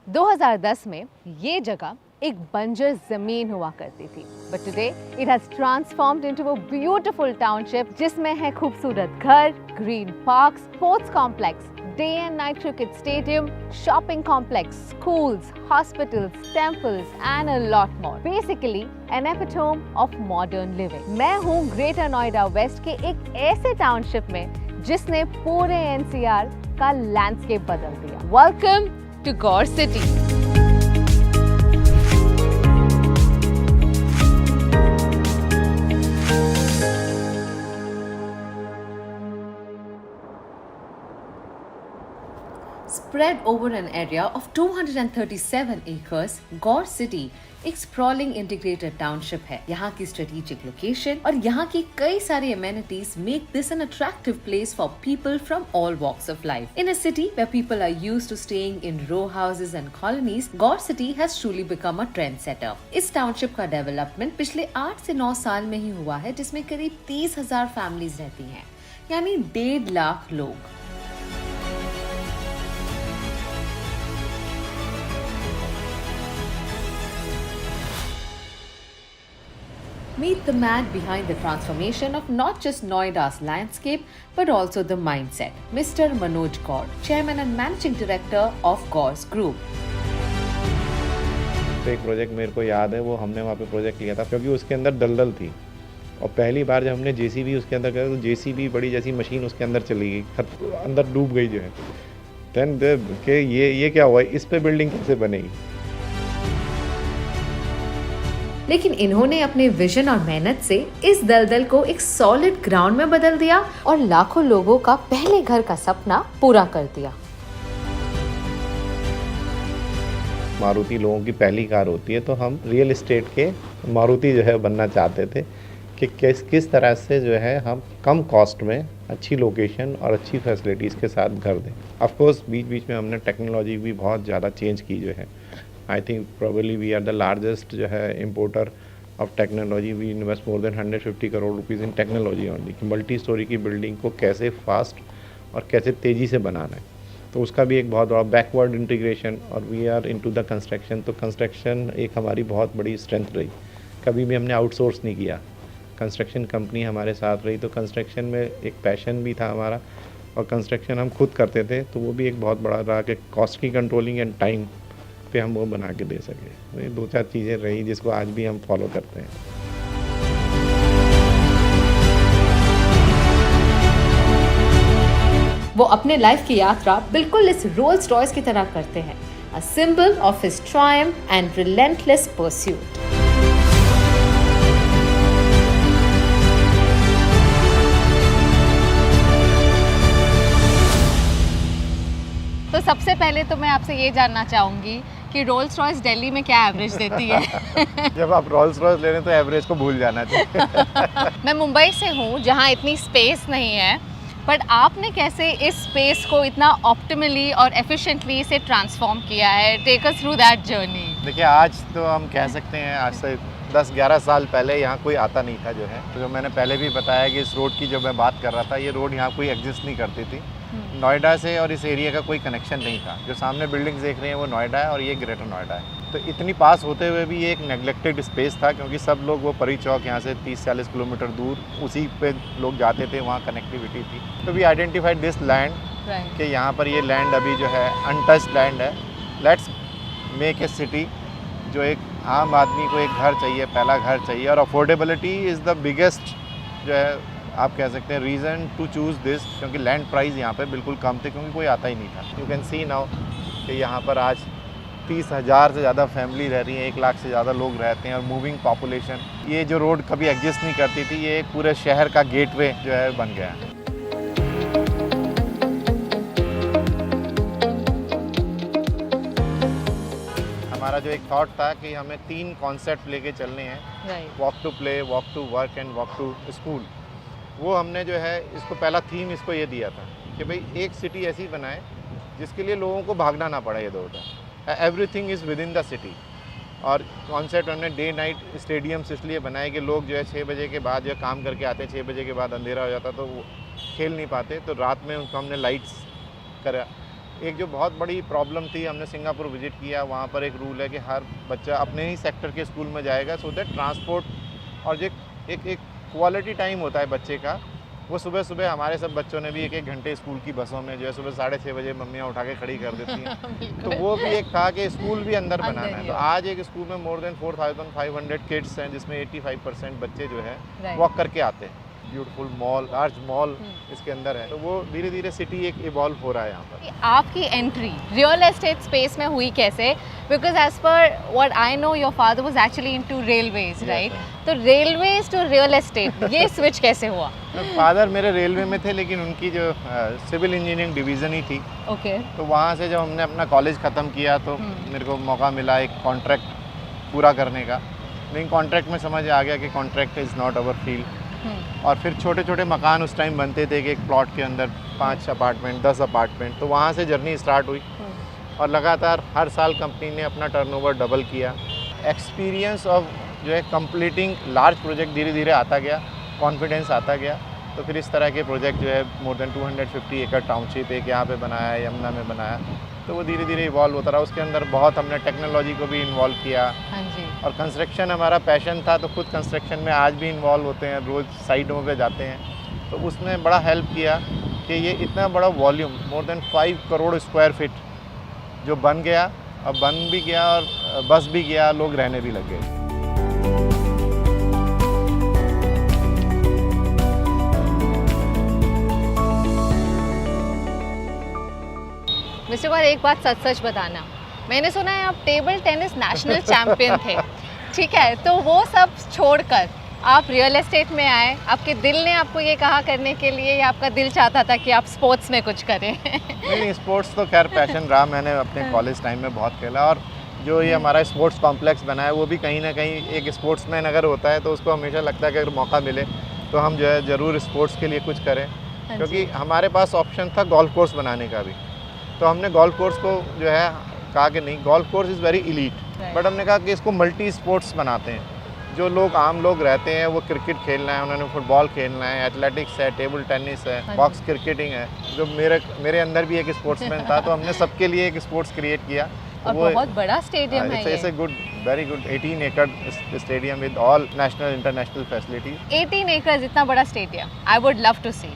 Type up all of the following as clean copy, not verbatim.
2010 में ये जगह एक बंजर जमीन हुआ करती थी, but today it has transformed into a beautiful township जिसमें है खूबसूरत घर, green parks, sports complex, day and night cricket stadium, shopping complex, schools, hospitals, temples and a lot more. Basically an epitome of modern living. मैं हूँ greater Noida waste के एक ऐसे township में जिसने पूरे NCR का लैंडस्केप बदल दिया। Welcome to Gaur City. Spread over an area of 237 acres, Gaur City एक sprawling integrated township है। यहाँ की strategic location और यहाँ की कई सारी amenities make this an attractive place for people from all walks of life. In a city where people are used to staying in row houses and colonies, Gaur city has truly become a trendsetter. इस township का development पिछले 8 से 9 साल में ही हुआ है, जिसमें करीब 30,000 families रहती हैं, यानी 1.5 लाख लोग। Meet the man behind the transformation of not just Noida's landscape but also the mindset, Mr. Manoj Gaur, Chairman and Managing Director of Gaur's Group. तो एक प्रोजेक्ट मेरे को याद है, वो हमने वहाँ पे प्रोजेक्ट लिया था क्योंकि उसके अंदर दलदल थी और पहली बार जब हमने जेसीबी उसके अंदर किया तो जेसीबी बड़ी जैसी मशीन उसके अंदर चली गई, अंदर डूब गई जो है। देन के ये क्या हुआ, इस पे बिल्डिंग कैसे बनेगी। लेकिन इन्होंने अपने विजन और मेहनत से इस दलदल को एक सॉलिड ग्राउंड में बदल दिया और लाखों लोगों का पहले घर का सपना पूरा कर दिया। मारुति लोगों की पहली कार होती है, तो हम रियल एस्टेट के मारुति जो है बनना चाहते थे कि किस तरह से जो है हम कम कॉस्ट में अच्छी लोकेशन और अच्छी फैसिलिटीज़ के साथ घर दें। ऑफ कोर्स बीच बीच में हमने टेक्नोलॉजी भी बहुत ज़्यादा चेंज की जो है। I think probably we are the largest जो है importer of technology. We invest more than 150 crore rupees in technology only कि मल्टी स्टोरी की बिल्डिंग को कैसे फास्ट और कैसे तेज़ी से बनाना है। तो उसका भी एक बहुत बड़ा बैकवर्ड इंटीग्रेशन, और we are into the construction. तो कंस्ट्रक्शन एक हमारी बहुत बड़ी स्ट्रेंथ रही, कभी भी हमने आउटसोर्स नहीं किया, कंस्ट्रक्शन कंपनी हमारे साथ रही। तो कंस्ट्रक्शन में एक पैशन भी था हमारा और कंस्ट्रक्शन हम खुद करते थे, तो वो भी एक बहुत बड़ा रहा कि कॉस्ट की कंट्रोलिंग एंड टाइम पे हम वो बना के दे सके। तो ये 2-4 चीज़ें रही जिसको आज भी हम फॉलो करते हैं। वो अपने लाइफ की यात्रा बिल्कुल इस रोल्स रॉयस की तरह करते हैं, a symbol of his triumph and relentless pursuit. तो सबसे पहले तो मैं आपसे ये जानना चाहूँगी कि रोल्स रॉयस दिल्ली में क्या एवरेज देती है? जब आप रोल्स रॉयस ले रहे हैं तो एवरेज को भूल जाना चाहिए। मैं मुंबई से हूँ जहाँ इतनी स्पेस नहीं है, बट आपने कैसे इस स्पेस को इतना ऑप्टिमली और एफिशिएंटली से ट्रांसफॉर्म किया है? Take us through that journey. देखिए, आज तो हम कह सकते हैं आज से 10-11 साल पहले यहाँ कोई आता नहीं था जो है। तो जो मैंने पहले भी बताया कि इस रोड की जो मैं बात कर रहा था, ये रोड यहाँ कोई एग्जिस्ट नहीं करती थी। नोएडा से और इस एरिया का कोई कनेक्शन नहीं था। जो सामने बिल्डिंग्स देख रहे हैं वो नोएडा है और ये ग्रेटर नोएडा है। तो इतनी पास होते हुए भी ये एक नेग्लेक्टेड स्पेस था, क्योंकि सब लोग वो परी चौक यहाँ से 30-40 किलोमीटर दूर उसी पे लोग जाते थे, वहाँ कनेक्टिविटी थी। तो वी आइडेंटिफाइड दिस लैंड कि यहाँ पर ये लैंड अभी जो है अनटच्ड लैंड है। लेट्स मेक ए सिटी जो एक आम आदमी को एक घर चाहिए, पहला घर चाहिए, और अफोर्डेबिलिटी इज़ द बिगेस्ट जो है आप कह सकते हैं रीज़न टू चूज़ दिस, क्योंकि लैंड प्राइस यहाँ पे बिल्कुल कम थे, क्योंकि कोई आता ही नहीं था। यू कैन सी नाउ कि यहाँ पर आज 30,000 से ज़्यादा फैमिली रह रही हैं, 1 लाख से ज़्यादा लोग रहते हैं और मूविंग पॉपुलेशन। ये जो रोड कभी एग्जिस्ट नहीं करती थी, ये एक पूरे शहर का गेटवे जो है बन गया है। हमारा जो एक थॉट था कि हमें 3 कॉन्सेप्ट लेके चलने हैं, walk to play, walk to work and walk to school. वो हमने जो है इसको पहला थीम इसको ये दिया था कि भाई एक सिटी ऐसी बनाए जिसके लिए लोगों को भागना ना पड़े इधर उधर, everything is with in the city. और कॉन्सेप्ट हमने डे नाइट स्टेडियम्स इसलिए बनाए कि लोग जो है 6 बजे के बाद जो काम करके आते हैं, 6 बजे के बाद अंधेरा हो जाता तो वो खेल नहीं पाते, तो रात में उनको हमने लाइट्स करा एक जो बहुत बड़ी प्रॉब्लम थी, हमने सिंगापुर विजिट किया, वहाँ पर एक रूल है कि हर बच्चा अपने ही सेक्टर के स्कूल में जाएगा, सो दैट ट्रांसपोर्ट और जो एक क्वालिटी टाइम होता है बच्चे का, वो सुबह सुबह हमारे सब बच्चों ने भी एक एक घंटे स्कूल की बसों में जो है सुबह 6:30 बजे मम्मियाँ उठा के खड़ी कर देती हैं। तो वो भी एक था कि स्कूल भी अंदर बनाना है। तो आज एक स्कूल में मोर देन 4500 किड्स हैं, जिसमें 85% बच्चे जो है वॉक करके आते हैं। ब्यूटीफुल मॉल, लार्ज मॉल इसके अंदर है। तो वो धीरे धीरे सिटी एक इवॉल्व हो रहा है यहाँ पर। आपकी एंट्री रियल एस्टेट स्पेस में हुई कैसे? Because as per what I know your father was actually into railways, right? तो रेलवेज टू रियल एस्टेट ये स्विच कैसे हुआ? फादर मेरे रेलवे में थे, लेकिन उनकी जो सिविल इंजीनियरिंग डिवीज़न ही थी। ओके। तो वहाँ से जब हमने अपना कॉलेज ख़त्म किया तो मेरे को मौका मिला एक कॉन्ट्रैक्ट पूरा करने का। लेकिन कॉन्ट्रैक्ट में समझ आ गया कि contract is not our field. और फिर छोटे छोटे मकान उस टाइम बनते थे कि एक प्लॉट के अंदर 5 अपार्टमेंट, 10 अपार्टमेंट। तो वहाँ से जर्नी स्टार्ट हुई और लगातार हर साल कंपनी ने अपना टर्नओवर डबल किया। एक्सपीरियंस ऑफ जो है कंप्लीटिंग लार्ज प्रोजेक्ट धीरे धीरे आता गया, कॉन्फिडेंस आता गया। तो फिर इस तरह के प्रोजेक्ट जो है मोर देन 250 एकड़ टाउनशिप एक यहाँ पे बनाया है, यमुना में बनाया। तो वो धीरे धीरे इवॉल्व होता रहा। उसके अंदर बहुत हमने टेक्नोलॉजी को भी इन्वॉल्व किया। हाँ जी। और कंस्ट्रक्शन हमारा पैशन था, तो खुद कंस्ट्रक्शन में आज भी इन्वॉल्व होते हैं, रोज़ साइटों पे जाते हैं। तो उसने बड़ा हेल्प किया कि ये इतना बड़ा volume more than 5 crore square feet जो बन गया, अब बन भी गया और बस भी गया, लोग रहने भी लग गए। मिस्टर कौर, एक बात सच सच बताना, मैंने सुना है आप टेबल टेनिस नेशनल चैंपियन थे, ठीक है? तो वो सब छोड़कर आप रियल एस्टेट में आए, आपके दिल ने आपको ये कहा करने के लिए या आपका दिल चाहता था कि आप स्पोर्ट्स में कुछ करें? नहीं, स्पोर्ट्स तो खैर पैशन रहा, मैंने अपने कॉलेज टाइम में बहुत खेला। और जो ये हमारा स्पोर्ट्स कॉम्प्लेक्स बना है वो भी कहीं ना कहीं एक स्पोर्ट्समैन अगर होता है तो उसको हमेशा लगता है कि अगर मौका मिले तो हम जो है ज़रूर स्पोर्ट्स के लिए कुछ करें। क्योंकि हमारे पास ऑप्शन था गोल्फ कोर्स बनाने का भी। तो हमने गोल्फ कोर्स को जो है कहा कि नहीं, golf course is very elite, but हमने कहा कि इसको मल्टी स्पोर्ट्स बनाते हैं। जो लोग आम लोग रहते हैं वो क्रिकेट खेलना है, उन्होंने फुटबॉल खेलना है, एथलेटिक्स है, टेबल टेनिस है, बॉक्स क्रिकेटिंग है। जो मेरे अंदर भी एक स्पोर्ट्समैन था, तो हमने सबके लिए एक स्पोर्ट्स क्रिएट किया। और बहुत बड़ा स्टेडियम है ये। इट्स गुड, वेरी गुड 18 एकड़ stadium with all national international facilities. 18 एकड़ इतना बड़ा stadium, I would love to see.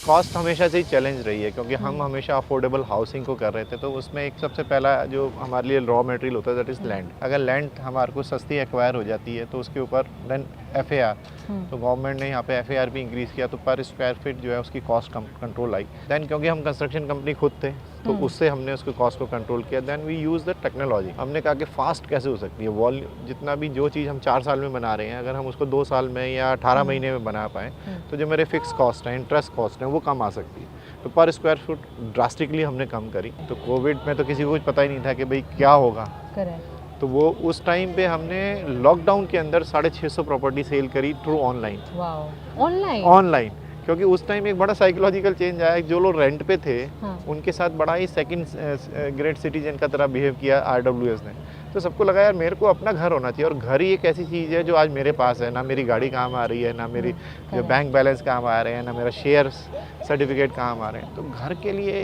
Cost हमेशा से ही चैलेंज रही है, क्योंकि हम हमेशा अफोर्डेबल हाउसिंग को कर रहे थे। तो उसमें एक सबसे पहला जो हमारे लिए रॉ मटेरियल होता है दैट इज़ लैंड। अगर लैंड हमारे को सस्ती एक्वायर हो जाती है तो उसके ऊपर देन FAR, तो गवर्नमेंट ने यहाँ पे FAR भी इंक्रीज़ किया, तो पर स्क्वायर फीट जो है उसकी कॉस्ट कंट्रोल आई। देन क्योंकि हम कंस्ट्रक्शन कंपनी खुद थे तो उससे हमने उसके कॉस्ट को कंट्रोल किया। Then we use the technology. हमने कहा कि फास्ट कैसे हो सकती है, वॉल्यूम जितना भी जो चीज़ हम 4 साल में बना रहे हैं अगर हम उसको 2 साल में या 18 महीने में बना पाएँ तो जो मेरे फिक्स कॉस्ट हैं, इंटरेस्ट कॉस्ट हैं, वो कम आ सकती है। तो पर स्क्वायर फुट ड्रास्टिकली हमने कम करी। तो कोविड में तो किसी को कुछ पता ही नहीं था कि भाई क्या होगा। तो वो उस टाइम पे हमने लॉकडाउन के अंदर 650 प्रॉपर्टी सेल करी थ्रू ऑनलाइन। ऑनलाइन, क्योंकि उस टाइम एक बड़ा साइकोलॉजिकल चेंज आया। जो लोग रेंट पे थे उनके साथ बड़ा ही सेकंड ग्रेड सिटीजन का तरह बिहेव किया RWS ने। तो सबको लगा यार मेरे को अपना घर होना चाहिए, और घर ही एक ऐसी चीज़ है जो आज मेरे पास है। ना मेरी गाड़ी काम आ रही है, ना मेरी जो बैंक बैलेंस काम आ रहे हैं, ना मेरा शेयर सर्टिफिकेट काम आ रहे हैं। तो घर के लिए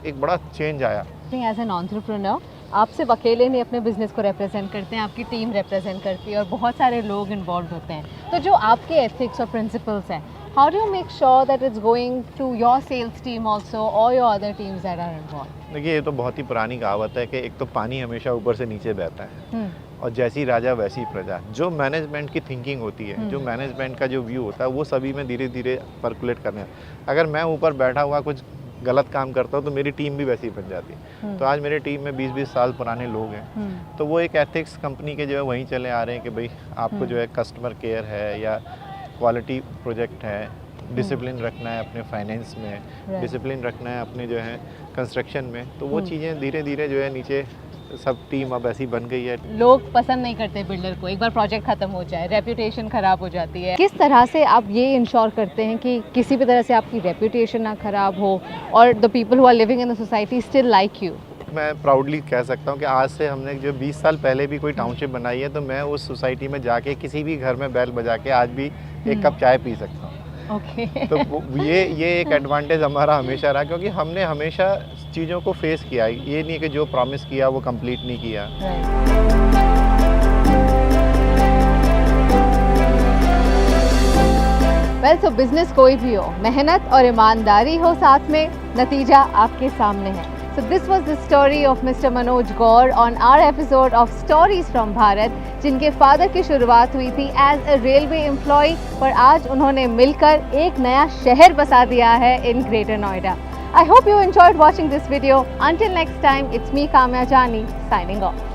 एक बड़ा चेंज आया। एज एन एंटरप्रेन्योर आप सिर्फ अकेले नहीं अपने बिजनेस को रिप्रेजेंट करते हैं, आपकी टीम रिप्रेजेंट करती है और बहुत सारे लोग इन्वॉल्व होते हैं। तो जो आपके एथिक्स और प्रिंसिपल्स हैं, how do you make sure that it's going to your sales team also और your other teams that are involve? देखिए, ये तो बहुत ही पुरानी कहावत है कि एक तो पानी हमेशा ऊपर से नीचे बहता है और जैसी राजा वैसी प्रजा। जो मैनेजमेंट की थिंकिंग होती है, जो मैनेजमेंट का जो व्यू होता है, वो सभी में धीरे धीरे पर्कुलेट करने। अगर मैं ऊपर बैठा हुआ कुछ गलत काम करता हूँ तो मेरी टीम भी वैसी बन जाती है। तो आज मेरी टीम में 20-20 साल पुराने लोग हैं। तो वो एक एथिक्स कंपनी के जो है वहीं चले आ रहे हैं कि भाई आपको जो है कस्टमर केयर है या क्वालिटी प्रोजेक्ट है, डिसिप्लिन रखना है अपने फाइनेंस में, डिसिप्लिन रखना है अपने जो है कंस्ट्रक्शन में। तो वो चीज़ें धीरे धीरे जो है नीचे सब टीम अब ऐसी बन गई है। लोग पसंद नहीं करते बिल्डर को, एक बार प्रोजेक्ट खत्म हो जाए रेपुटेशन खराब हो जाती है। किस तरह से आप ये इंश्योर करते हैं कि किसी भी तरह से आपकी रेपुटेशन ना खराब हो और the people who are living in the society still like you? मैं प्राउडली कह सकता हूँ कि आज से हमने जो 20 साल पहले भी कोई टाउनशिप बनाई है तो मैं उस सोसाइटी में जाके किसी भी घर में बैल बजा के आज भी एक कप चाय पी सकता हूँ। तो ये एक एडवांटेज हमारा हमेशा रहा, क्योंकि हमने हमेशा चीज़ों को फेस किया। ये नहीं कि जो प्रॉमिस किया वो कंप्लीट नहीं किया। वेल, सो बिजनेस कोई भी हो, मेहनत और ईमानदारी हो साथ में, नतीजा आपके सामने है। So this was the story of Mr. Manoj Gaur on our episode of Stories from Bharat, जिनके फादर की शुरुआत हुई थी एज अ रेलवे एम्प्लॉय, पर आज उन्होंने मिलकर एक नया शहर बसा दिया है in Greater Noida. I hope you enjoyed watching this video. Until next time, it's me Kamya Jani signing off.